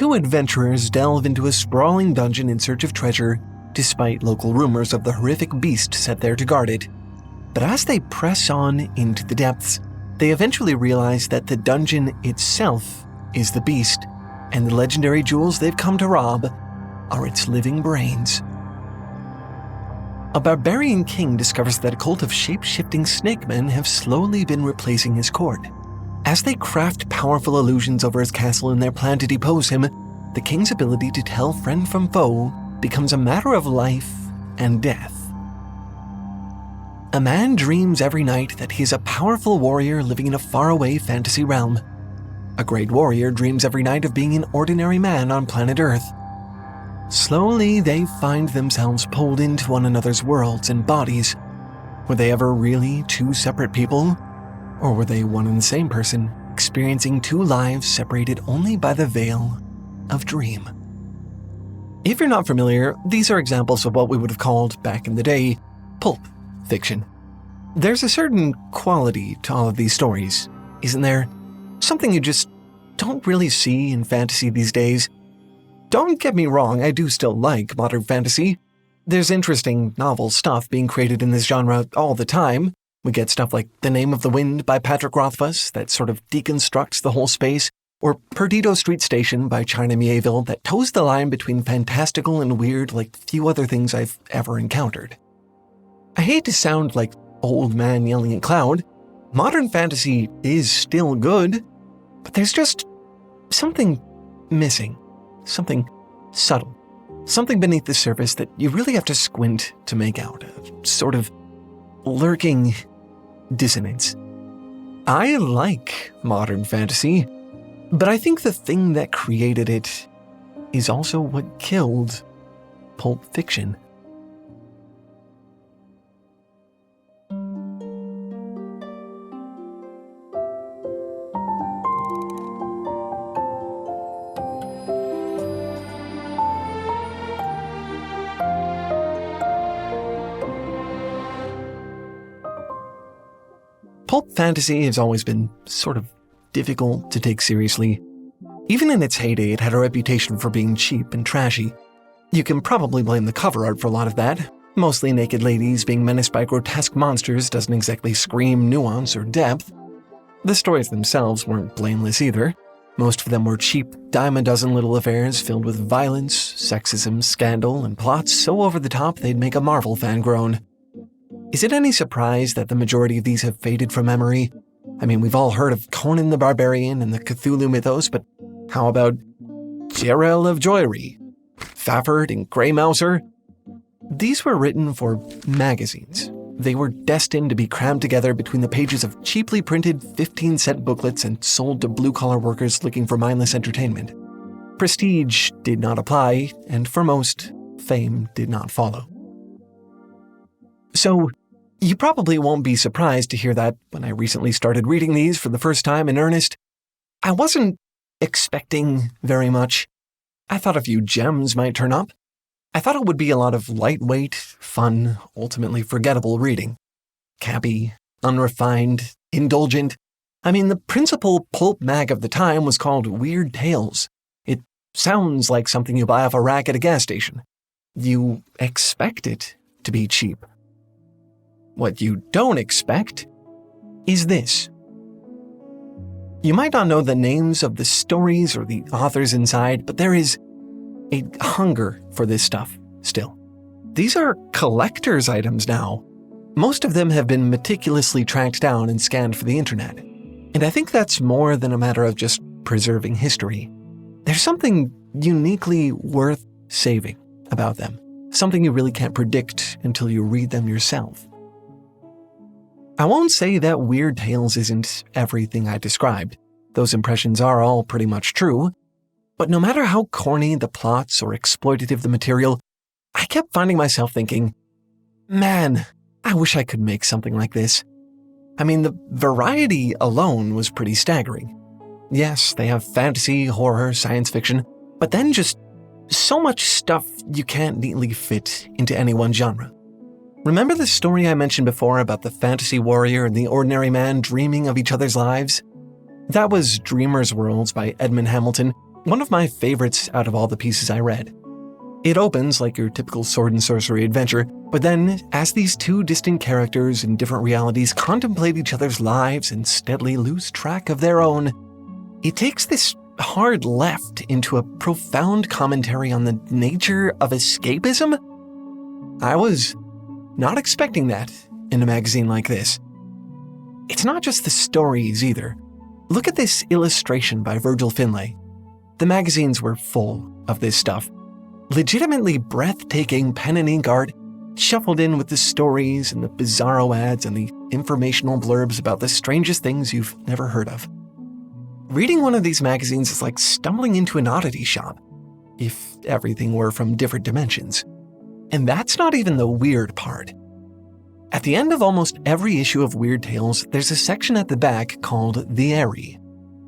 two adventurers delve into a sprawling dungeon in search of treasure, despite local rumors of the horrific beast set there to guard it. But as they press on into the depths, they eventually realize that the dungeon itself is the beast, and the legendary jewels they've come to rob are its living brains. A barbarian king discovers that a cult of shape-shifting snake men have slowly been replacing his court. As they craft powerful illusions over his castle in their plan to depose him, the king's ability to tell friend from foe becomes a matter of life and death. A man dreams every night that he is a powerful warrior living in a faraway fantasy realm. A great warrior dreams every night of being an ordinary man on planet Earth. Slowly, they find themselves pulled into one another's worlds and bodies. Were they ever really two separate people? Or were they one and the same person, experiencing two lives separated only by the veil of dream? If you're not familiar, these are examples of what we would have called, back in the day, pulp fiction. There's a certain quality to all of these stories, isn't there? Something you just don't really see in fantasy these days. Don't get me wrong, I do still like modern fantasy. There's interesting, novel stuff being created in this genre all the time. We get stuff like The Name of the Wind by Patrick Rothfuss that sort of deconstructs the whole space, or Perdido Street Station by China Mieville that toes the line between fantastical and weird like few other things I've ever encountered. I hate to sound like old man yelling at cloud. Modern fantasy is still good, but there's just something missing. Something subtle. Something beneath the surface that you really have to squint to make out. A sort of lurking dissonance. I like modern fantasy, but I think the thing that created it is also what killed pulp fiction. Pulp fantasy has always been sort of difficult to take seriously. Even in its heyday, it had a reputation for being cheap and trashy. You can probably blame the cover art for a lot of that. Mostly naked ladies being menaced by grotesque monsters doesn't exactly scream nuance or depth. The stories themselves weren't blameless either. Most of them were cheap, dime-a-dozen little affairs filled with violence, sexism, scandal, and plots so over the top they'd make a Marvel fan groan. Is it any surprise that the majority of these have faded from memory? I mean, we've all heard of Conan the Barbarian and the Cthulhu mythos, but how about Jarell of Joiry, Fafhrd and Grey Mouser? These were written for magazines. They were destined to be crammed together between the pages of cheaply printed 15-cent booklets and sold to blue-collar workers looking for mindless entertainment. Prestige did not apply, and for most, fame did not follow. So, you probably won't be surprised to hear that when I recently started reading these for the first time in earnest, I wasn't expecting very much. I thought a few gems might turn up. I thought it would be a lot of lightweight, fun, ultimately forgettable reading. Campy, unrefined, indulgent. I mean, the principal pulp mag of the time was called Weird Tales. It sounds like something you buy off a rack at a gas station. You expect it to be cheap. What you don't expect is this. You might not know the names of the stories or the authors inside, but there is a hunger for this stuff still. These are collector's items now. Most of them have been meticulously tracked down and scanned for the internet. And I think that's more than a matter of just preserving history. There's something uniquely worth saving about them. Something you really can't predict until you read them yourself. I won't say that Weird Tales isn't everything I described. Those impressions are all pretty much true. But no matter how corny the plots or exploitative the material, I kept finding myself thinking, man, I wish I could make something like this. I mean, the variety alone was pretty staggering. Yes, they have fantasy, horror, science fiction, but then just so much stuff you can't neatly fit into any one genre. Remember the story I mentioned before about the fantasy warrior and the ordinary man dreaming of each other's lives? That was Dreamers' Worlds by Edmund Hamilton, one of my favorites out of all the pieces I read. It opens like your typical sword and sorcery adventure, but then, as these two distant characters in different realities contemplate each other's lives and steadily lose track of their own, it takes this hard left into a profound commentary on the nature of escapism. I was not expecting that in a magazine like this. It's not just the stories either. Look at this illustration by Virgil Finlay. The magazines were full of this stuff. Legitimately breathtaking pen and ink art, shuffled in with the stories and the bizarro ads and the informational blurbs about the strangest things you've never heard of. Reading one of these magazines is like stumbling into an oddity shop, if everything were from different dimensions. And that's not even the weird part. At the end of almost every issue of Weird Tales, there's a section at the back called The Airy.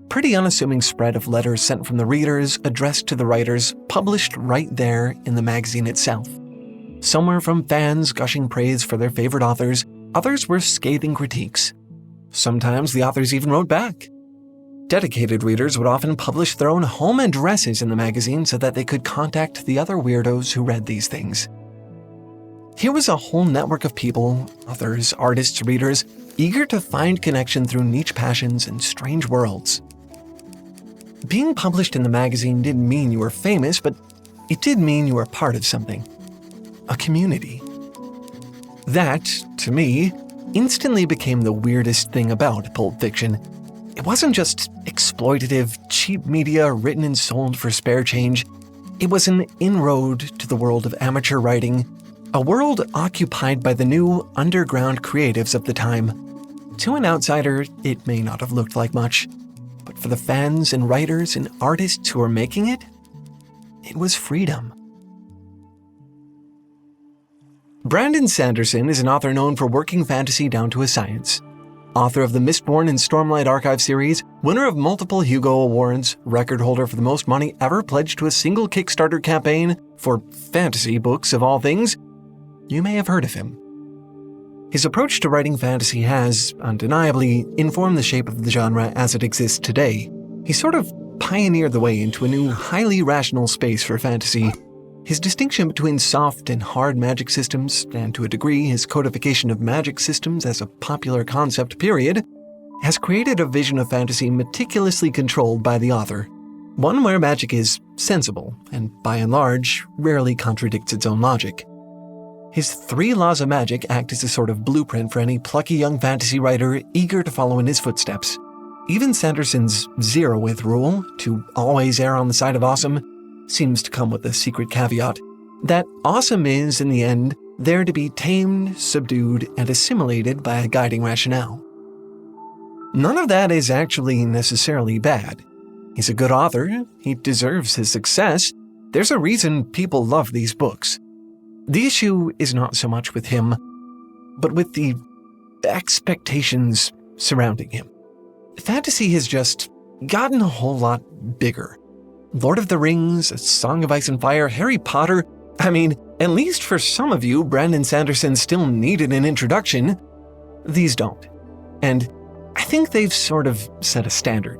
Pretty unassuming spread of letters sent from the readers, addressed to the writers, published right there in the magazine itself. Some were from fans gushing praise for their favorite authors, others were scathing critiques. Sometimes the authors even wrote back. Dedicated readers would often publish their own home addresses in the magazine so that they could contact the other weirdos who read these things. Here was a whole network of people, authors, artists, readers, eager to find connection through niche passions and strange worlds. Being published in the magazine didn't mean you were famous, but it did mean you were part of something. A community. That, to me, instantly became the weirdest thing about Pulp Fiction. It wasn't just exploitative, cheap media written and sold for spare change. It was an inroad to the world of amateur writing, a world occupied by the new underground creatives of the time. To an outsider, it may not have looked like much, but for the fans and writers and artists who were making it, it was freedom. Brandon Sanderson is an author known for working fantasy down to a science. Author of the Mistborn and Stormlight Archive series, winner of multiple Hugo Awards, record holder for the most money ever pledged to a single Kickstarter campaign for fantasy books of all things, you may have heard of him. His approach to writing fantasy has, undeniably, informed the shape of the genre as it exists today. He sort of pioneered the way into a new, highly rational space for fantasy. His distinction between soft and hard magic systems, and to a degree his codification of magic systems as a popular concept period, has created a vision of fantasy meticulously controlled by the author. One where magic is sensible, and by and large, rarely contradicts its own logic. His 3 laws of magic act as a sort of blueprint for any plucky young fantasy writer eager to follow in his footsteps. Even Sanderson's zeroth rule, to always err on the side of awesome, seems to come with a secret caveat, that awesome is, in the end, there to be tamed, subdued, and assimilated by a guiding rationale. None of that is actually necessarily bad. He's a good author, he deserves his success, there's a reason people love these books. The issue is not so much with him, but with the expectations surrounding him. Fantasy has just gotten a whole lot bigger. Lord of the Rings, A Song of Ice and Fire, Harry Potter. I mean, at least for some of you, Brandon Sanderson still needed an introduction. These don't. And I think they've sort of set a standard.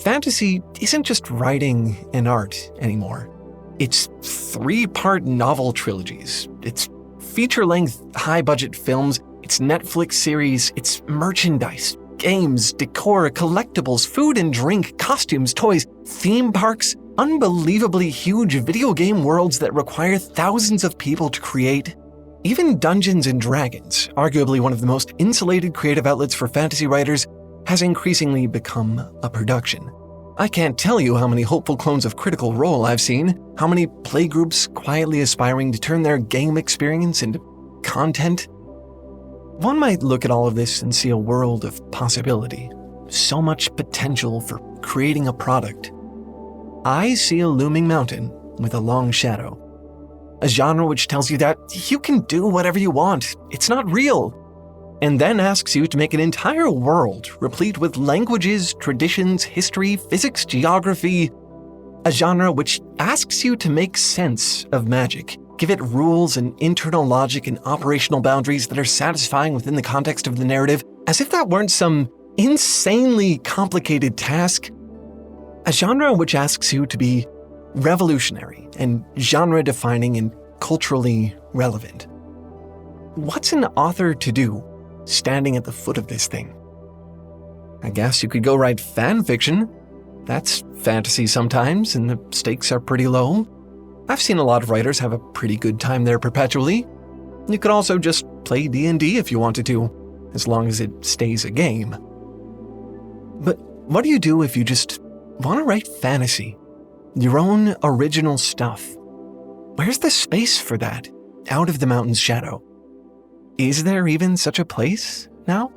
Fantasy isn't just writing and art anymore. It's 3-part novel trilogies. It's feature-length, high-budget films. It's Netflix series. It's merchandise, games, decor, collectibles, food and drink, costumes, toys, theme parks, unbelievably huge video game worlds that require thousands of people to create. Even Dungeons & Dragons, arguably one of the most insulated creative outlets for fantasy writers, has increasingly become a production. I can't tell you how many hopeful clones of Critical Role I've seen, how many playgroups quietly aspiring to turn their game experience into content. One might look at all of this and see a world of possibility, so much potential for creating a product. I see a looming mountain with a long shadow. A genre which tells you that you can do whatever you want, it's not real, and then asks you to make an entire world replete with languages, traditions, history, physics, geography. A genre which asks you to make sense of magic, give it rules and internal logic and operational boundaries that are satisfying within the context of the narrative, as if that weren't some insanely complicated task. A genre which asks you to be revolutionary and genre-defining and culturally relevant. What's an author to do standing at the foot of this thing? I guess you could go write fan fiction. That's fantasy sometimes, and the stakes are pretty low. I've seen a lot of writers have a pretty good time there perpetually. You could also just play D&D if you wanted to, as long as it stays a game. But what do you do if you just want to write fantasy? Your own original stuff? Where's the space for that, out of the mountain's shadow? Is there even such a place now?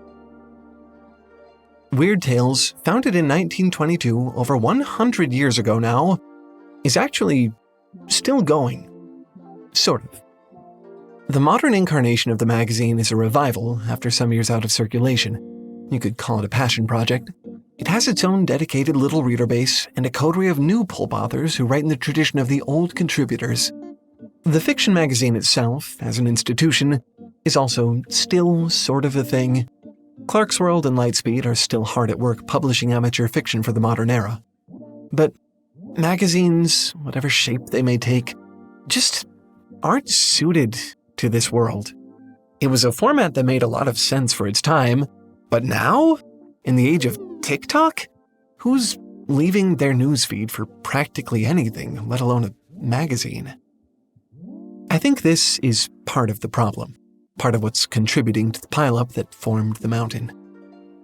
Weird Tales, founded in 1922, over 100 years ago now, is actually still going. Sort of. The modern incarnation of the magazine is a revival after some years out of circulation. You could call it a passion project. It has its own dedicated little reader base and a coterie of new pulp authors who write in the tradition of the old contributors. The fiction magazine itself, as an institution, is also still sort of a thing. Clarkesworld and Lightspeed are still hard at work publishing amateur fiction for the modern era. But magazines, whatever shape they may take, just aren't suited to this world. It was a format that made a lot of sense for its time, but now, in the age of TikTok, who's leaving their newsfeed for practically anything, let alone a magazine? I think this is part of the problem. Part of what's contributing to the pileup that formed the mountain.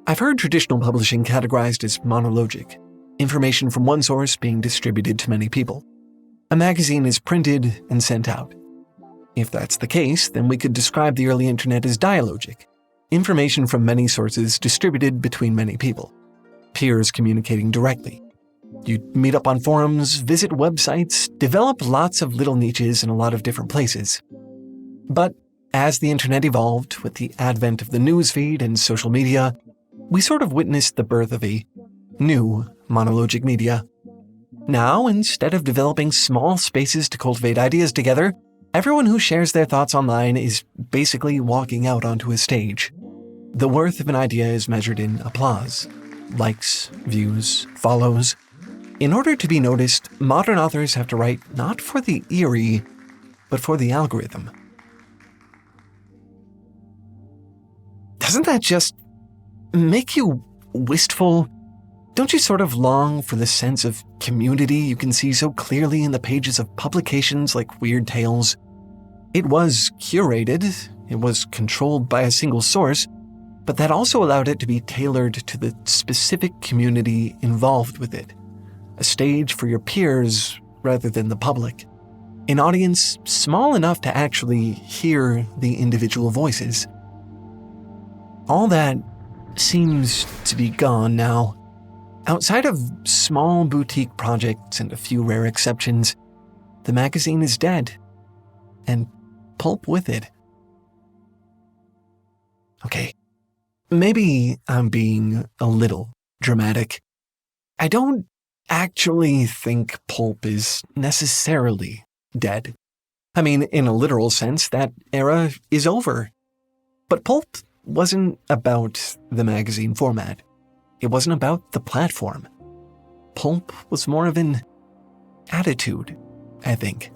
I've heard traditional publishing categorized as monologic, information from one source being distributed to many people. A magazine is printed and sent out. If that's the case, then we could describe the early internet as dialogic, information from many sources distributed between many people, peers communicating directly. You'd meet up on forums, visit websites, develop lots of little niches in a lot of different places. But as the internet evolved with the advent of the newsfeed and social media, we sort of witnessed the birth of a new monologic media. Now, instead of developing small spaces to cultivate ideas together, everyone who shares their thoughts online is basically walking out onto a stage. The worth of an idea is measured in applause, likes, views, follows. In order to be noticed, modern authors have to write not for the eerie, but for the algorithm. Doesn't that just make you wistful? Don't you sort of long for the sense of community you can see so clearly in the pages of publications like Weird Tales? It was curated, it was controlled by a single source, but that also allowed it to be tailored to the specific community involved with it. A stage for your peers rather than the public. An audience small enough to actually hear the individual voices. All that seems to be gone now. Outside of small boutique projects and a few rare exceptions, the magazine is dead. And pulp with it. Okay, maybe I'm being a little dramatic. I don't actually think pulp is necessarily dead. I mean, in a literal sense, that era is over. But pulp wasn't about the magazine format. It wasn't about the platform. Pulp was more of an attitude, I think.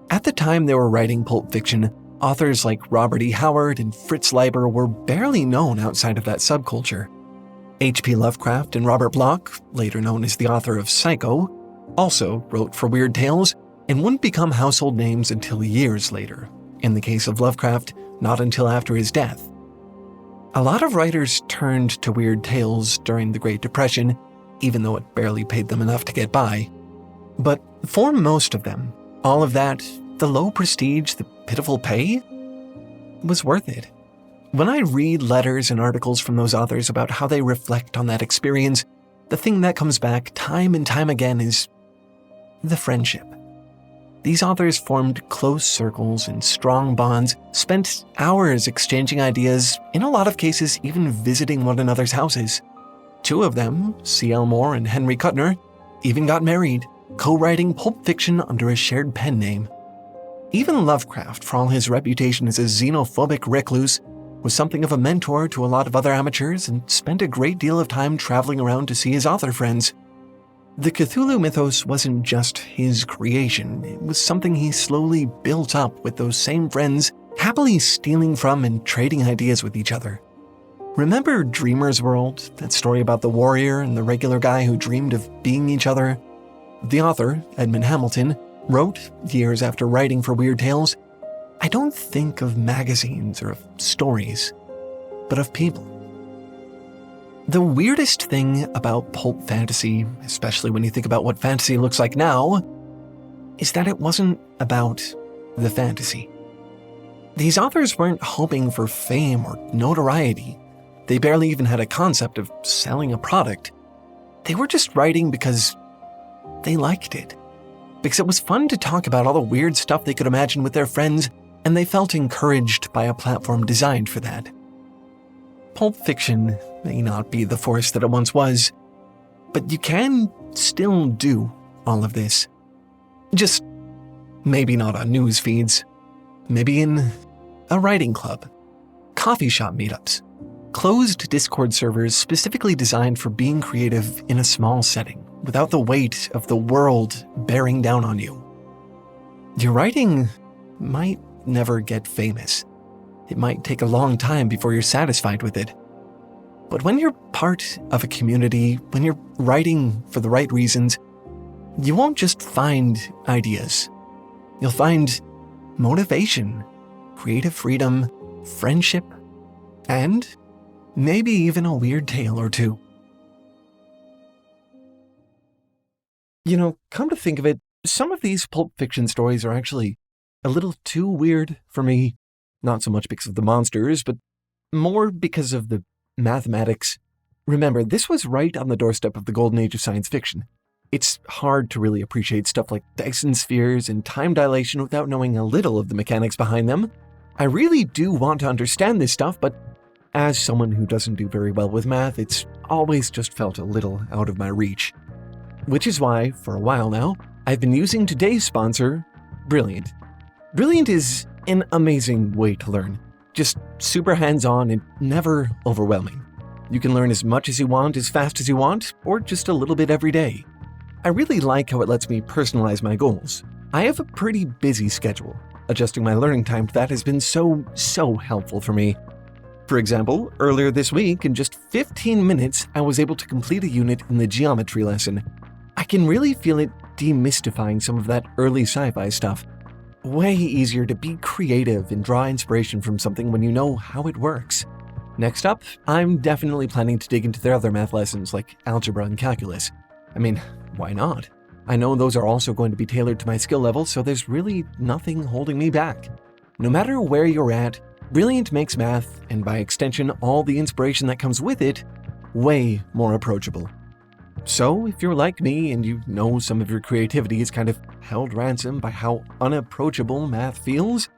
At the time they were writing pulp fiction, authors like Robert E. Howard and Fritz Leiber were barely known outside of that subculture. H.P. Lovecraft and Robert Bloch, later known as the author of Psycho, also wrote for Weird Tales and wouldn't become household names until years later. In the case of Lovecraft, not until after his death. A lot of writers turned to Weird Tales during the Great Depression, even though it barely paid them enough to get by. But for most of them, all of that, the low prestige, the pitiful pay, was worth it. When I read letters and articles from those authors about how they reflect on that experience, the thing that comes back time and time again is the friendship. These authors formed close circles and strong bonds, spent hours exchanging ideas, in a lot of cases even visiting one another's houses. Two of them, C.L. Moore and Henry Kuttner, even got married, co-writing pulp fiction under a shared pen name. Even Lovecraft, for all his reputation as a xenophobic recluse, was something of a mentor to a lot of other amateurs and spent a great deal of time traveling around to see his author friends. The Cthulhu mythos wasn't just his creation, it was something he slowly built up with those same friends, happily stealing from and trading ideas with each other. Remember Dreamer's World, that story about the warrior and the regular guy who dreamed of being each other? The author, Edmund Hamilton, wrote, years after writing for Weird Tales, "I don't think of magazines or of stories, but of people." The weirdest thing about pulp fantasy, especially when you think about what fantasy looks like now, is that it wasn't about the fantasy. These authors weren't hoping for fame or notoriety. They barely even had a concept of selling a product. They were just writing because they liked it. Because it was fun to talk about all the weird stuff they could imagine with their friends, and they felt encouraged by a platform designed for that. Pulp fiction may not be the force that it once was, but you can still do all of this. Just maybe not on news feeds. Maybe in a writing club, coffee shop meetups, closed Discord servers specifically designed for being creative in a small setting, without the weight of the world bearing down on you. Your writing might never get famous. It might take a long time before you're satisfied with it. But when you're part of a community, when you're writing for the right reasons, you won't just find ideas. You'll find motivation, creative freedom, friendship, and maybe even a weird tale or two. Come to think of it, some of these pulp fiction stories are actually a little too weird for me. Not so much because of the monsters, but more because of the mathematics. Remember, this was right on the doorstep of the golden age of science fiction. It's hard to really appreciate stuff like Dyson spheres and time dilation without knowing a little of the mechanics behind them. I really do want to understand this stuff, but as someone who doesn't do very well with math, it's always just felt a little out of my reach. Which is why, for a while now, I've been using today's sponsor, Brilliant. Brilliant is an amazing way to learn. Just super hands-on and never overwhelming. You can learn as much as you want, as fast as you want, or just a little bit every day. I really like how it lets me personalize my goals. I have a pretty busy schedule. Adjusting my learning time to that has been so helpful for me. For example, earlier this week, in just 15 minutes, I was able to complete a unit in the geometry lesson. I can really feel it demystifying some of that early sci-fi stuff. Way easier to be creative and draw inspiration from something when you know how it works. Next up, I'm definitely planning to dig into their other math lessons like algebra and calculus. I mean, why not? I know those are also going to be tailored to my skill level, so there's really nothing holding me back. No matter where you're at, Brilliant makes math, and by extension all the inspiration that comes with it, way more approachable. So if you're like me and you know some of your creativity is kind of held ransom by how unapproachable math feels,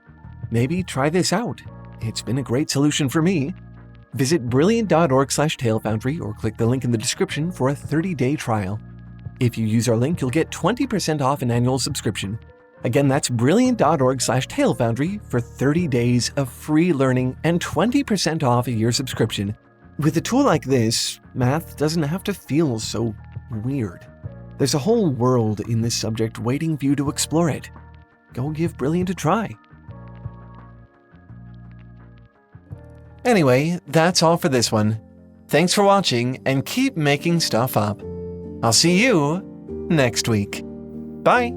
maybe try this out. It's been a great solution for me. Visit brilliant.org/talefoundry or click the link in the description for a 30-day trial. If you use our link, you'll get 20% off an annual subscription. Again, that's brilliant.org/talefoundry for 30 days of free learning and 20% off a year subscription. With a tool like this, math doesn't have to feel so weird. There's a whole world in this subject waiting for you to explore it. Go give Brilliant a try. Anyway, that's all for this one. Thanks for watching and keep making stuff up. I'll see you next week. Bye!